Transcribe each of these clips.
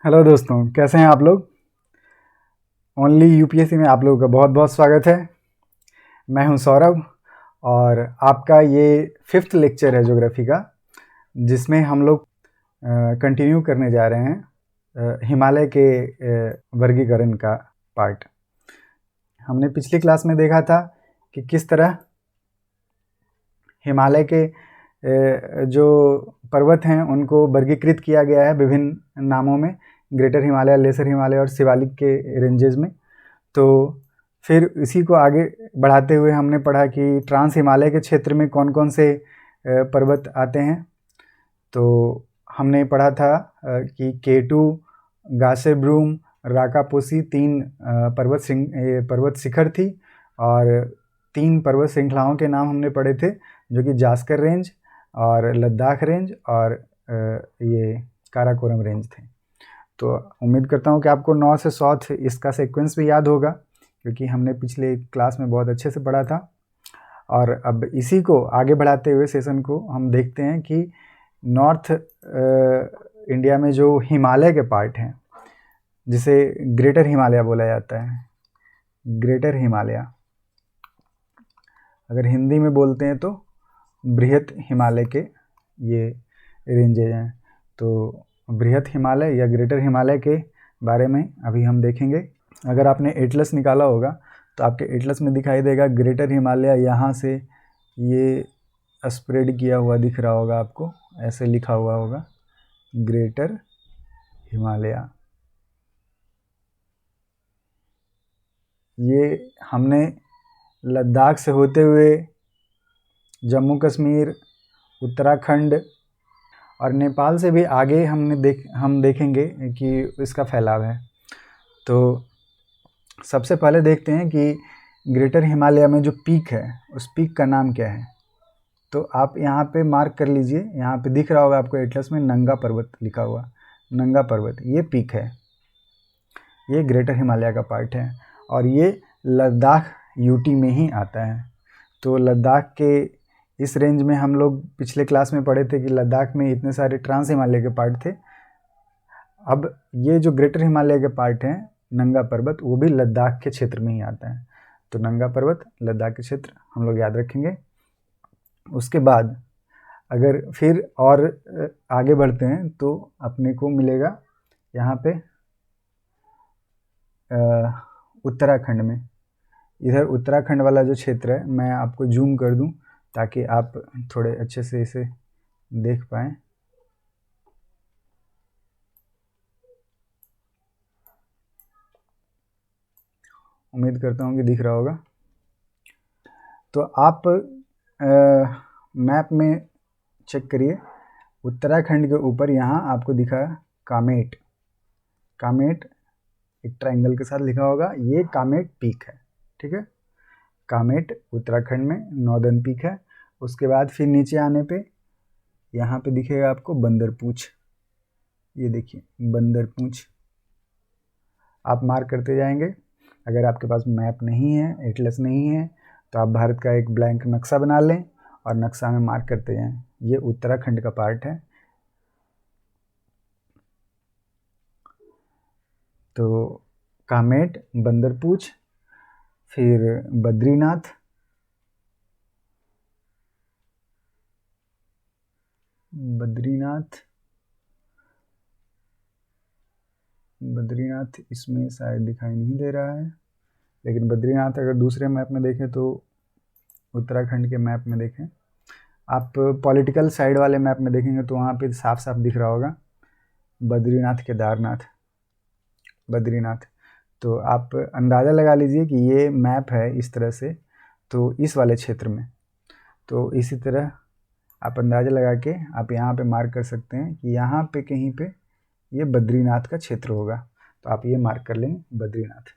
Hello दोस्तों, कैसे हैं आप लोग। ओनली यूपीएससी में आप लोगों का बहुत बहुत स्वागत है। मैं हूं सौरभ और आपका ये 5th लेक्चर है ज्योग्राफी का, जिसमें हम लोग कंटिन्यू करने जा रहे हैं हिमालय के वर्गीकरण का पार्ट। हमने पिछली क्लास में देखा था कि किस तरह हिमालय के जो पर्वत हैं उनको वर्गीकृत किया गया है विभिन्न नामों में, ग्रेटर हिमालय, लेसर हिमालय और शिवालिक के रेंजेस में। तो फिर इसी को आगे बढ़ाते हुए हमने पढ़ा कि ट्रांस हिमालय के क्षेत्र में कौन कौन से पर्वत आते हैं। तो हमने पढ़ा था कि K2, गासेब्रूम, राकापोसी 3 पर्वत शिखर थी और 3 पर्वत श्रृंखलाओं के नाम हमने पढ़े थे, जो कि जास्कर रेंज और लद्दाख रेंज और ये काराकोरम रेंज थे। तो उम्मीद करता हूँ कि आपको नॉर्थ से साउथ इसका सीक्वेंस भी याद होगा, क्योंकि हमने पिछले क्लास में बहुत अच्छे से पढ़ा था। और अब इसी को आगे बढ़ाते हुए सेशन को हम देखते हैं कि नॉर्थ इंडिया में जो हिमालय के पार्ट हैं, जिसे ग्रेटर हिमालय बोला जाता है, ग्रेटर हिमालय, अगर हिंदी में बोलते हैं तो बृहत हिमालय के ये रेंजेज हैं। तो बृहत हिमालय या ग्रेटर हिमालय के बारे में अभी हम देखेंगे। अगर आपने एटलस निकाला होगा तो आपके एटलस में दिखाई देगा ग्रेटर हिमालय यहाँ से ये स्प्रेड किया हुआ दिख रहा होगा आपको, ऐसे लिखा हुआ होगा ग्रेटर हिमालय। ये हमने लद्दाख से होते हुए जम्मू कश्मीर, उत्तराखंड और नेपाल से भी आगे हम देखेंगे कि इसका फैलाव है। तो सबसे पहले देखते हैं कि ग्रेटर हिमालय में जो पीक है उस पीक का नाम क्या है। तो आप यहाँ पे मार्क कर लीजिए, यहाँ पे दिख रहा होगा आपको एटलस में नंगा पर्वत लिखा हुआ, नंगा पर्वत ये पीक है, ये ग्रेटर हिमालय का पार्ट है और ये लद्दाख यूटी में ही आता है। तो लद्दाख के इस रेंज में हम लोग पिछले क्लास में पढ़े थे कि लद्दाख में इतने सारे ट्रांस हिमालय के पार्ट थे। अब ये जो ग्रेटर हिमालय के पार्ट हैं, नंगा पर्वत, वो भी लद्दाख के क्षेत्र में ही आता है। तो नंगा पर्वत लद्दाख के क्षेत्र हम लोग याद रखेंगे। उसके बाद अगर फिर और आगे बढ़ते हैं तो अपने को मिलेगा यहाँ पे उत्तराखंड में। इधर उत्तराखंड वाला जो क्षेत्र है, मैं आपको जूम कर दूं ताकि आप थोड़े अच्छे से इसे देख पाएँ। उम्मीद करता हूँ कि दिख रहा होगा। तो आप मैप में चेक करिए, उत्तराखंड के ऊपर यहाँ आपको दिखा कामेट, कामेट एक ट्रायंगल के साथ लिखा होगा, ये कामेट पीक है। ठीक है, कामेट उत्तराखंड में नॉर्दर्न पीक है। उसके बाद फिर नीचे आने पे यहाँ पे दिखेगा आपको बंदरपूछ, ये देखिए बंदरपूछ, आप मार्क करते जाएंगे। अगर आपके पास मैप नहीं है, एटलस नहीं है, तो आप भारत का एक ब्लैंक नक्शा बना लें और नक्शा में मार्क करते जाएं। ये उत्तराखंड का पार्ट है। तो कामेट, बंदरपूछ, फिर बद्रीनाथ, बद्रीनाथ इसमें शायद दिखाई नहीं दे रहा है, लेकिन बद्रीनाथ अगर दूसरे मैप में देखें तो उत्तराखंड के मैप में देखें, आप पॉलिटिकल साइड वाले मैप में देखेंगे तो वहाँ पे साफ साफ दिख रहा होगा बद्रीनाथ, केदारनाथ, बद्रीनाथ। तो आप अंदाज़ा लगा लीजिए कि ये मैप है इस तरह से, तो इस वाले क्षेत्र में। तो इसी तरह आप अंदाज़ा लगा के आप यहाँ पे मार्क कर सकते हैं कि यहाँ पे कहीं पे ये बद्रीनाथ का क्षेत्र होगा। तो आप ये मार्क कर लेंगे बद्रीनाथ।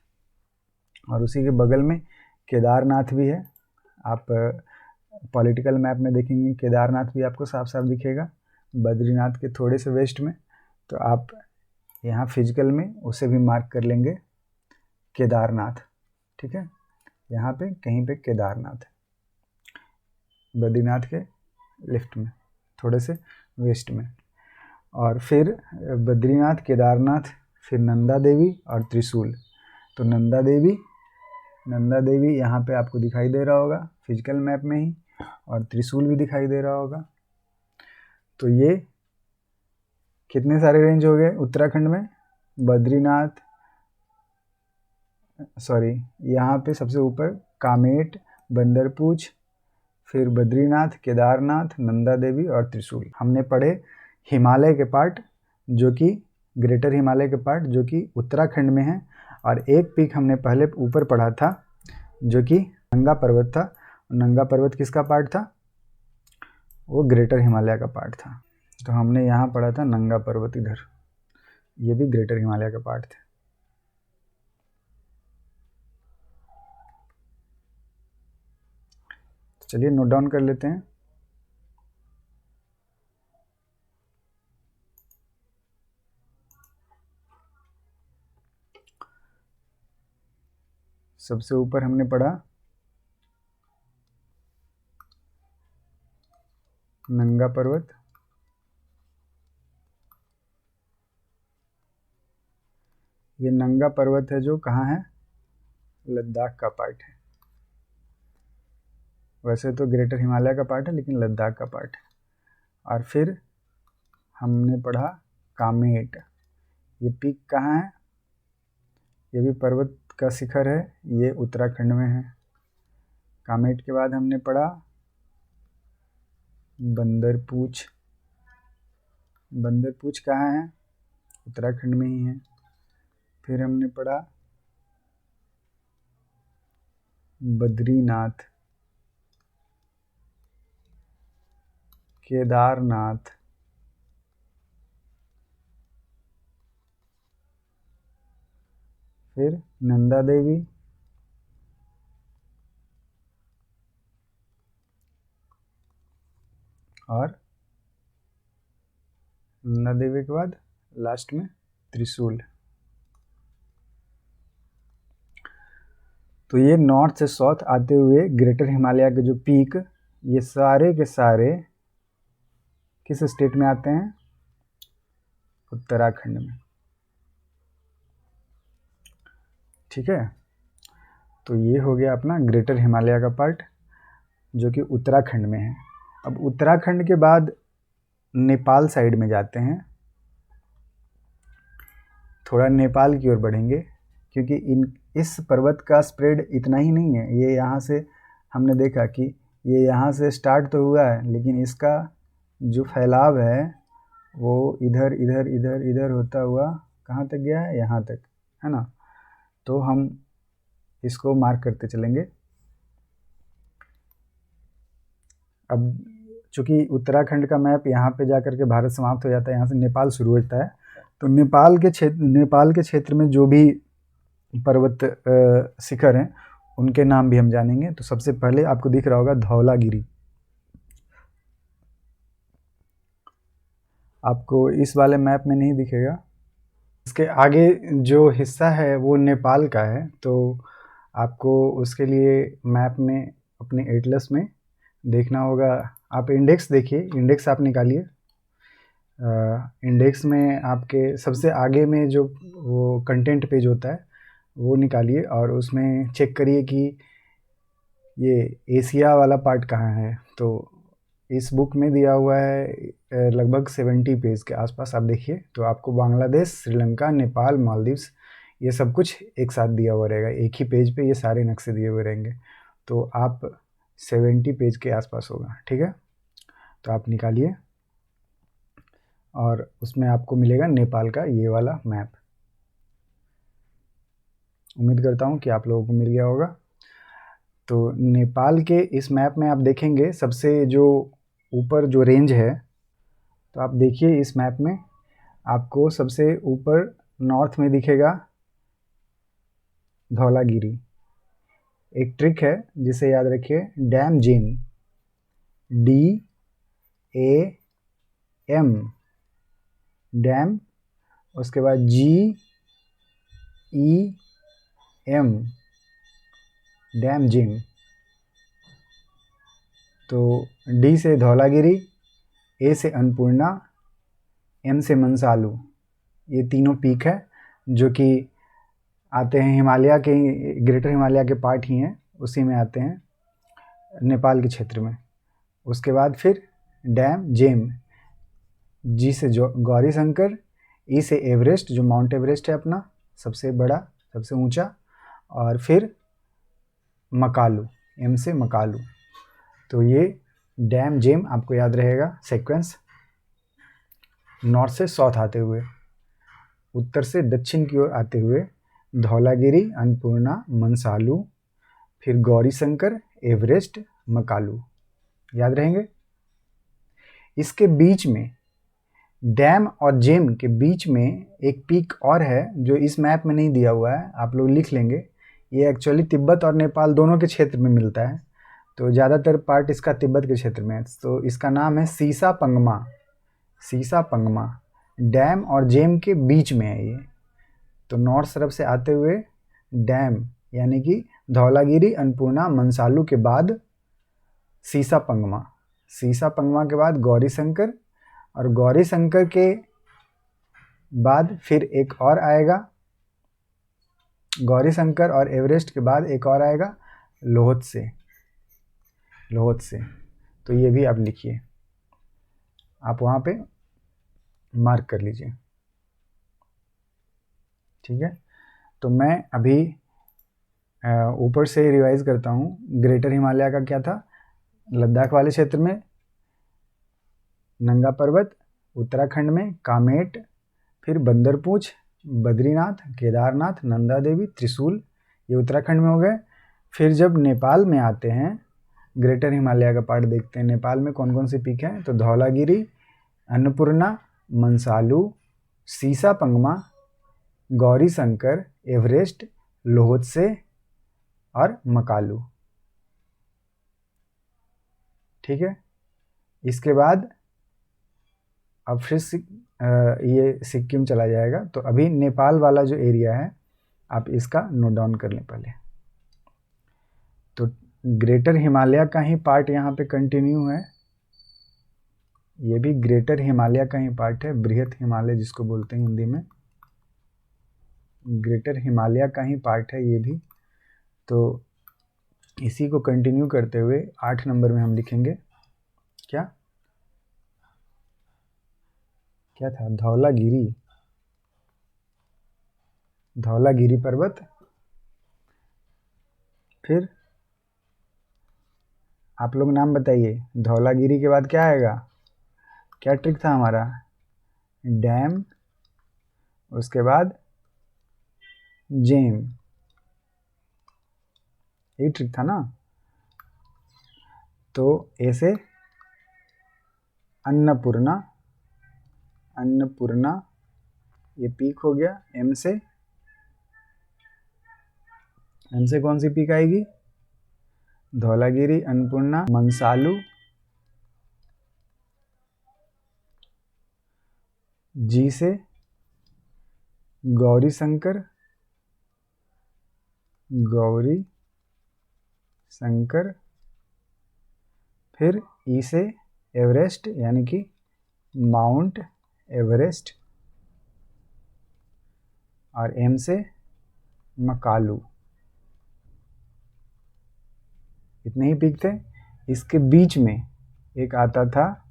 और उसी के बगल में केदारनाथ भी है। आप पॉलिटिकल मैप में देखेंगे केदारनाथ भी आपको साफ साफ दिखेगा बद्रीनाथ के थोड़े से वेस्ट में। तो आप यहाँ फिजिकल में उसे भी मार्क कर लेंगे केदारनाथ। ठीक है, यहाँ पे कहीं पे केदारनाथ है, बद्रीनाथ के लेफ्ट में थोड़े से वेस्ट में। और फिर बद्रीनाथ, केदारनाथ, फिर नंदा देवी और त्रिशूल। तो नंदा देवी यहाँ पे आपको दिखाई दे रहा होगा फिजिकल मैप में ही, और त्रिशूल भी दिखाई दे रहा होगा। तो ये कितने सारे रेंज हो गए उत्तराखंड में? बद्रीनाथ, सॉरी, यहाँ पे सबसे ऊपर कामेट, बंदरपूछ, फिर बद्रीनाथ, केदारनाथ, नंदा देवी और त्रिशूल। हमने पढ़े हिमालय के पार्ट, जो कि ग्रेटर हिमालय के पार्ट जो कि उत्तराखंड में है, और एक पीक हमने पहले ऊपर पढ़ा था जो कि नंगा पर्वत था। नंगा पर्वत किसका पार्ट था? वो ग्रेटर हिमालय का पार्ट था। तो हमने यहाँ पढ़ा था नंगा पर्वत इधर, ये भी ग्रेटर हिमालय का पार्ट था। चलिए नोट डाउन कर लेते हैं। सबसे ऊपर हमने पढ़ा नंगा पर्वत, ये नंगा पर्वत है जो कहाँ है? लद्दाख का पार्ट है। वैसे तो ग्रेटर हिमालय का पार्ट है लेकिन लद्दाख का पार्ट है। और फिर हमने पढ़ा कामेट, ये पीक कहाँ है? ये भी पर्वत का शिखर है, ये उत्तराखंड में है। कामेट के बाद हमने पढ़ा बंदरपूछ, बंदरपूछ कहाँ है? उत्तराखंड में ही है। फिर हमने पढ़ा बद्रीनाथ, केदारनाथ, फिर नंदा देवी, और नंदा देवी के बाद लास्ट में त्रिशूल। तो ये नॉर्थ से साउथ आते हुए ग्रेटर हिमालय के जो पीक, ये सारे के सारे किस स्टेट में आते हैं? उत्तराखंड में। ठीक है, तो ये हो गया अपना ग्रेटर हिमालय का पार्ट जो कि उत्तराखंड में है। अब उत्तराखंड के बाद नेपाल साइड में जाते हैं, थोड़ा नेपाल की ओर बढ़ेंगे, क्योंकि इस पर्वत का स्प्रेड इतना ही नहीं है। ये यहाँ से हमने देखा कि ये यहाँ से स्टार्ट तो हुआ है, लेकिन इसका जो फैलाव है वो इधर इधर इधर इधर होता हुआ कहाँ तक गया है? यहाँ तक, है ना। तो हम इसको मार्क करते चलेंगे। अब चूँकि उत्तराखंड का मैप यहाँ पे जा कर के भारत समाप्त हो जाता है, यहाँ से नेपाल शुरू होता है। तो नेपाल के क्षेत्र में जो भी पर्वत शिखर हैं उनके नाम भी हम जानेंगे। तो सबसे पहले आपको दिख रहा होगा धौलागिरी, आपको इस वाले मैप में नहीं दिखेगा। इसके आगे जो हिस्सा है वो नेपाल का है, तो आपको उसके लिए मैप में अपने एटलस में देखना होगा। आप इंडेक्स देखिए, इंडेक्स आप निकालिए। इंडेक्स में आपके सबसे आगे में जो वो कंटेंट पेज होता है वो निकालिए, और उसमें चेक करिए कि ये एशिया वाला पार्ट कहाँ है। तो इस बुक में दिया हुआ है लगभग 70 पेज के आसपास। आप देखिए तो आपको बांग्लादेश, श्रीलंका, नेपाल, मालदीव्स, ये सब कुछ एक साथ दिया हुआ रहेगा। एक ही पेज पे ये सारे नक्शे दिए हुए रहेंगे। तो आप 70 पेज के आसपास होगा। ठीक है, तो आप निकालिए और उसमें आपको मिलेगा नेपाल का ये वाला मैप। उम्मीद करता हूँ कि आप लोगों को मिल गया होगा। तो नेपाल के इस मैप में आप देखेंगे सबसे जो ऊपर जो रेंज है, तो आप देखिए इस मैप में आपको सबसे ऊपर नॉर्थ में दिखेगा धौलागिरी। एक ट्रिक है जिसे याद रखिए, डैम जिम, DAM, डैम, उसके बाद GEM, डैम जिम। तो D से धौलागिरी, A से अन्नपूर्णा, एम से मंसालू, ये तीनों पीक है जो कि आते हैं हिमालय के, ग्रेटर हिमालय के पार्ट ही हैं, उसी में आते हैं नेपाल के क्षेत्र में। उसके बाद फिर डैम जेम, जी से जो गौरी शंकर, ई से एवरेस्ट जो माउंट एवरेस्ट है अपना सबसे बड़ा सबसे ऊंचा, और फिर मकालू, एम से मकालू। तो ये डैम जेम आपको याद रहेगा सीक्वेंस, नॉर्थ से साउथ आते हुए, उत्तर से दक्षिण की ओर आते हुए धौलागिरी, अन्नपूर्णा, मंसालू, फिर गौरी शंकर, एवरेस्ट, मकालू, याद रहेंगे। इसके बीच में डैम और जेम के बीच में एक पीक और है जो इस मैप में नहीं दिया हुआ है, आप लोग लिख लेंगे। ये एक्चुअली तिब्बत और नेपाल दोनों के क्षेत्र में मिलता है, तो ज़्यादातर पार्ट इसका तिब्बत के क्षेत्र में है। तो इसका नाम है सीसा पंगमा, सीसा पंगमा, डैम और जेम के बीच में है ये। तो नॉर्थ तरफ से आते हुए डैम यानी कि धौलागिरी, अन्नपूर्णा, मंसालू के बाद सीसा पंगमा, सीसा पंगमा के बाद गौरी शंकर, और गौरी शंकर के बाद फिर एक और आएगा, गौरी शंकर और एवरेस्ट के बाद एक और आएगा लोहत से, लोहत से। तो ये भी आप लिखिए, आप वहाँ पे मार्क कर लीजिए, ठीक है। तो मैं अभी ऊपर से रिवाइज करता हूँ। ग्रेटर हिमालय का क्या था, लद्दाख वाले क्षेत्र में नंगा पर्वत, उत्तराखंड में कामेट, फिर बंदरपूछ, बद्रीनाथ, केदारनाथ, नंदा देवी, त्रिशूल, ये उत्तराखंड में हो गए। फिर जब नेपाल में आते हैं, ग्रेटर हिमालय का पार्ट देखते हैं, नेपाल में कौन कौन सी पीक हैं, तो धौलागिरी, अन्नपूर्णा, मंसालू, सीसा पंगमा, गौरी शंकर, एवरेस्ट, लोहतसे और मकालू, ठीक है। इसके बाद अब फिर ये सिक्किम चला जाएगा। तो अभी नेपाल वाला जो एरिया है आप इसका नोट डाउन कर लें पहले। तो ग्रेटर हिमालय का ही पार्ट यहाँ पे कंटिन्यू है, ये भी ग्रेटर हिमालय का ही पार्ट है, बृहत हिमालय जिसको बोलते हैं हिंदी में, ग्रेटर हिमालय का ही पार्ट है ये भी। तो इसी को कंटिन्यू करते हुए 8 नंबर में हम लिखेंगे क्या क्या था, धौलागिरी, धौलागिरी पर्वत। फिर आप लोग नाम बताइए, धौलागिरी के बाद क्या आएगा, क्या ट्रिक था हमारा, डैम, उसके बाद जेम, यही ट्रिक था ना। तो ऐसे अन्नपूर्णा, अन्नपूर्णा ये पीक हो गया। एम से कौन सी पीक आएगी, धौलागिरी, अन्नपूर्णा, मंसालू, जी से गौरी शंकर, गौरी शंकर, फिर ई से एवरेस्ट यानी कि माउंट एवरेस्ट, और एम से मकालू, इतने ही पीक थे। इसके बीच में एक आता था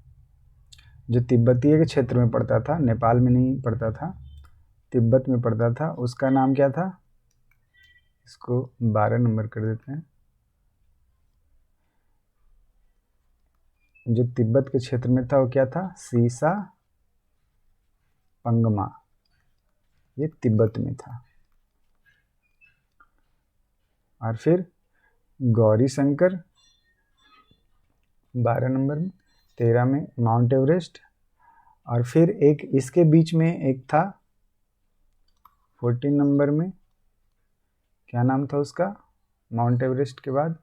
जो तिब्बतीय के क्षेत्र में पड़ता था, नेपाल में नहीं पड़ता था, तिब्बत में पड़ता था, उसका नाम क्या था, इसको 12 नंबर कर देते हैं। जो तिब्बत के क्षेत्र में था वो क्या था, सीसा पंगमा, ये तिब्बत में था। और फिर गौरी शंकर 12 नंबर में, 13 में माउंट एवरेस्ट, और फिर एक इसके बीच में एक था 14 नंबर में, क्या नाम था उसका, माउंट एवरेस्ट के बाद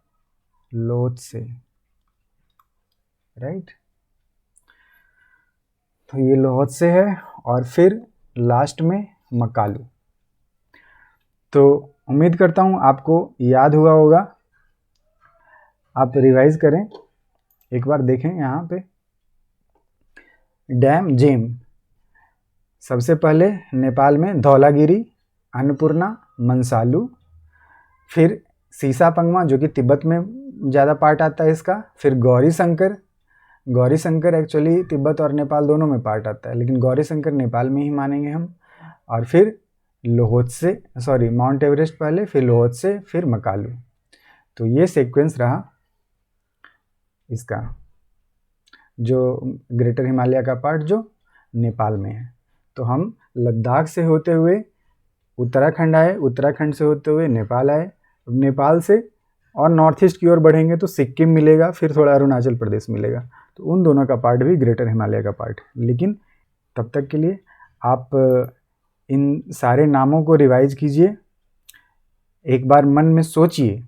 लोत्से, राइट। तो ये लोत्से है, और फिर लास्ट में मकालू। तो उम्मीद करता हूँ आपको याद हुआ होगा, आप रिवाइज करें एक बार, देखें यहाँ पे डैम जेम, सबसे पहले नेपाल में धौलागिरी, अन्नपूर्णा, मंसालू, फिर सीसापंगमा जो कि तिब्बत में ज़्यादा पार्ट आता है इसका, फिर गौरी शंकर। गौरी शंकर एक्चुअली तिब्बत और नेपाल दोनों में पार्ट आता है, लेकिन गौरी शंकर नेपाल में ही मानेंगे हम। और फिर लोहोत्से, सॉरी माउंट एवरेस्ट पहले, फिर लोहोत्से, फिर मकालू। तो ये सीक्वेंस रहा इसका, जो ग्रेटर हिमालय का पार्ट जो नेपाल में है। तो हम लद्दाख से होते हुए उत्तराखंड आए, उत्तराखंड से होते हुए नेपाल आए, नेपाल से और नॉर्थ ईस्ट की ओर बढ़ेंगे तो सिक्किम मिलेगा, फिर थोड़ा अरुणाचल प्रदेश मिलेगा। तो उन दोनों का पार्ट भी ग्रेटर हिमालय का पार्ट। लेकिन तब तक के लिए आप इन सारे नामों को रिवाइज कीजिए, एक बार मन में सोचिए,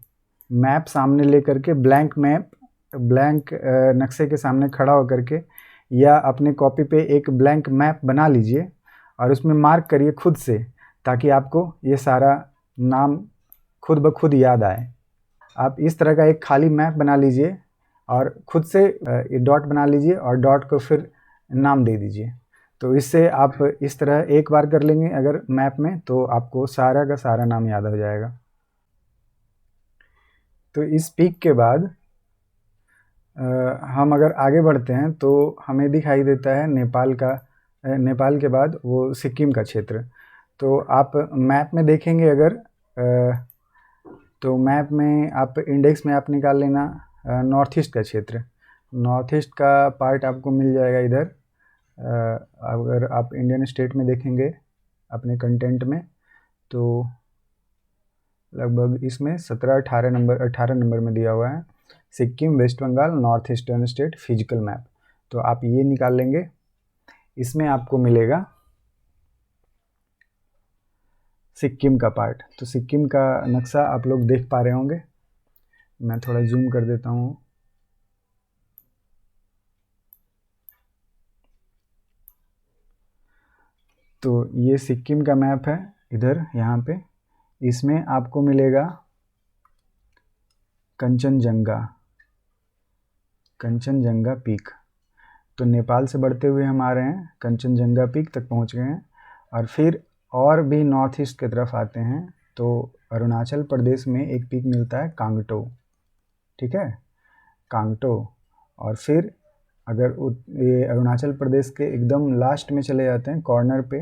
मैप सामने लेकर के, ब्लैंक मैप, ब्लैंक नक्शे के सामने खड़ा होकर के, या अपने कॉपी पे एक ब्लैंक मैप बना लीजिए और उसमें मार्क करिए खुद से, ताकि आपको ये सारा नाम खुद ब खुद याद आए। आप इस तरह का एक खाली मैप बना लीजिए और खुद से डॉट बना लीजिए और डॉट को फिर नाम दे दीजिए। तो इससे आप इस तरह एक बार कर लेंगे अगर मैप में, तो आपको सारा का सारा नाम याद हो जाएगा। तो इस पीक के बाद हम अगर आगे बढ़ते हैं तो हमें दिखाई देता है नेपाल का, नेपाल के बाद वो सिक्किम का क्षेत्र। तो आप मैप में देखेंगे अगर, तो मैप में आप इंडेक्स में आप निकाल लेना नॉर्थ ईस्ट का क्षेत्र। नॉर्थ ईस्ट का पार्ट आपको मिल जाएगा इधर। अगर आप इंडियन स्टेट में देखेंगे अपने कंटेंट में, तो लगभग इसमें 18 नंबर में दिया हुआ है Sikkim, West Bengal, north eastern state physical map. तो आप ये निकाल लेंगे, इसमें आपको मिलेगा सिक्किम का पार्ट। तो सिक्किम का नक्शा आप लोग देख पा रहे होंगे, मैं थोड़ा जूम कर देता हूँ। तो ये सिक्किम का मैप है इधर, यहाँ पे इसमें आपको मिलेगा कंचनजंगा, कंचनजंगा पीक। तो नेपाल से बढ़ते हुए हम आ रहे हैं, कंचनजंगा पीक तक पहुँच गए हैं। और फिर और भी नॉर्थ ईस्ट की तरफ आते हैं तो अरुणाचल प्रदेश में एक पीक मिलता है कांगटो, ठीक है, कांगटो। और फिर अगर ये अरुणाचल प्रदेश के एकदम लास्ट में चले जाते हैं, कॉर्नर पे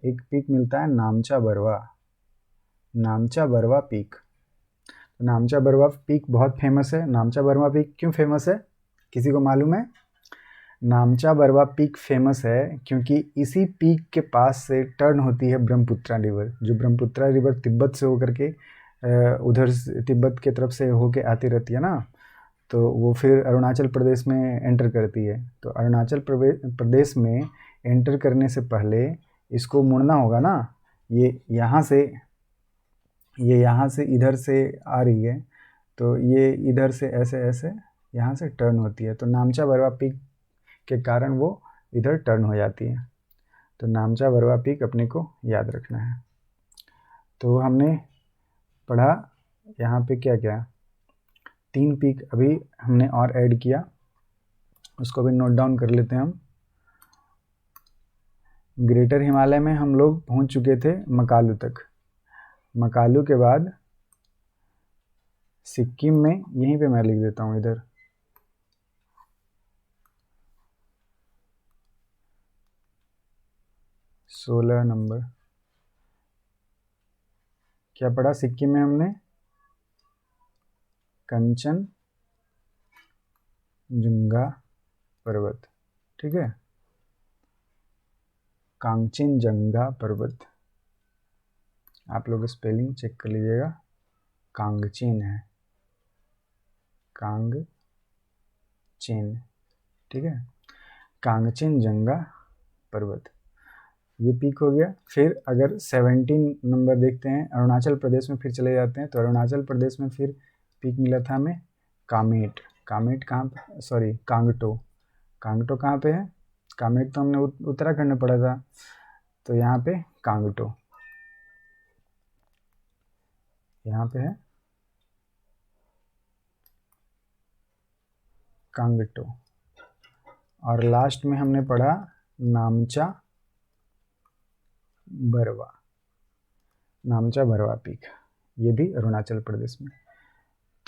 एक पीक मिलता है नामचा बरवा, नामचा बरवा पीक। नामचा बरवा पीक बहुत फेमस है। नामचा बरवा पीक क्यों फेमस है, किसी को मालूम है? नामचा बरवा पीक फेमस है क्योंकि इसी पीक के पास से टर्न होती है ब्रह्मपुत्रा रिवर। जो ब्रह्मपुत्रा रिवर तिब्बत से होकर के उधर तिब्बत के तरफ से होके आती रहती है ना, तो वो फिर अरुणाचल प्रदेश में एंटर करती है। तो अरुणाचल प्रदेश में एंटर करने से पहले इसको मुड़ना होगा ना, ये यहाँ से इधर से आ रही है, तो ये इधर से ऐसे ऐसे यहाँ से टर्न होती है। तो नामचा बरवा पीक के कारण वो इधर टर्न हो जाती है। तो नामचा बरवा पीक अपने को याद रखना है। तो हमने पढ़ा यहाँ पे क्या क्या, 3 पीक अभी हमने और ऐड किया, उसको भी नोट डाउन कर लेते हैं हम। ग्रेटर हिमालय में हम लोग पहुँच चुके थे मकालू तक। मकालू के बाद सिक्किम में, यहीं पे मैं लिख देता हूँ इधर, सोलह नंबर क्या पढ़ा सिक्किम में हमने? कंचनजुंगा पर्वत, ठीक है, कांचनजंगा पर्वत। आप लोग स्पेलिंग चेक कर लीजिएगा, कांगचेन है, कांगचेन, ठीक है, कांगचनजंगा पर्वत, ये पीक हो गया। फिर अगर 17 नंबर देखते हैं, अरुणाचल प्रदेश में फिर चले जाते हैं। तो अरुणाचल प्रदेश में फिर पीक मिला था हमें कामेट। कामेट कहाँ, सॉरी कांगटो, कांगटो कहाँ पे है? कामेट तो हमने उत्तराखंड में पढ़ा था, तो यहाँ पे कांगटो, यहाँ पे है कांगटो। और लास्ट में हमने पढ़ा नामचा बरवा, नामचा बरवा पीक, ये भी अरुणाचल प्रदेश में।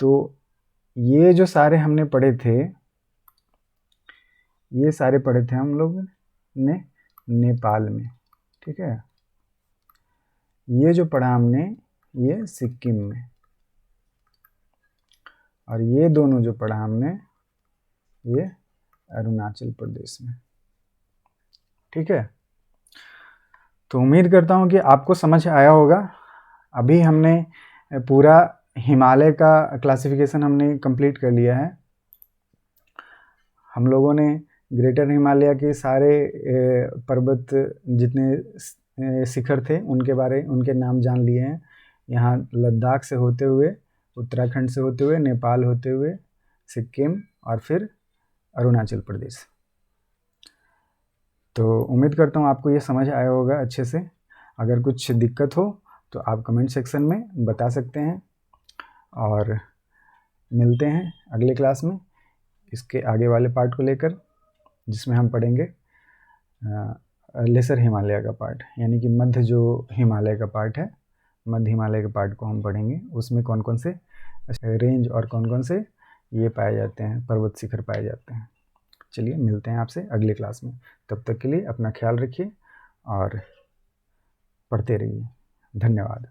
तो ये जो सारे हमने पढ़े थे, ये सारे पढ़े थे हम लोग ने नेपाल में, ठीक है। ये जो पढ़ा हमने ये सिक्किम में, और ये दोनों जो पढ़ा हमने ये अरुणाचल प्रदेश में, ठीक है। तो उम्मीद करता हूँ कि आपको समझ आया होगा। अभी हमने पूरा हिमालय का क्लासिफिकेशन हमने कंप्लीट कर लिया है। हम लोगों ने ग्रेटर हिमालय के सारे पर्वत जितने शिखर थे उनके नाम जान लिए हैं। यहाँ लद्दाख से होते हुए, उत्तराखंड से होते हुए, नेपाल होते हुए, सिक्किम और फिर अरुणाचल प्रदेश। तो उम्मीद करता हूँ आपको ये समझ आया होगा अच्छे से। अगर कुछ दिक्कत हो तो आप कमेंट सेक्शन में बता सकते हैं, और मिलते हैं अगले क्लास में इसके आगे वाले पार्ट को लेकर, जिसमें हम पढ़ेंगे लेसर हिमालय का पार्ट, यानी कि मध्य जो हिमालय का पार्ट है, मध्य हिमालय के पार्ट को हम पढ़ेंगे। उसमें कौन कौन से रेंज और कौन कौन से ये पाए जाते हैं, पर्वत शिखर पाए जाते हैं। चलिए मिलते हैं आपसे अगले क्लास में। तब तक के लिए अपना ख्याल रखिए और पढ़ते रहिए। धन्यवाद।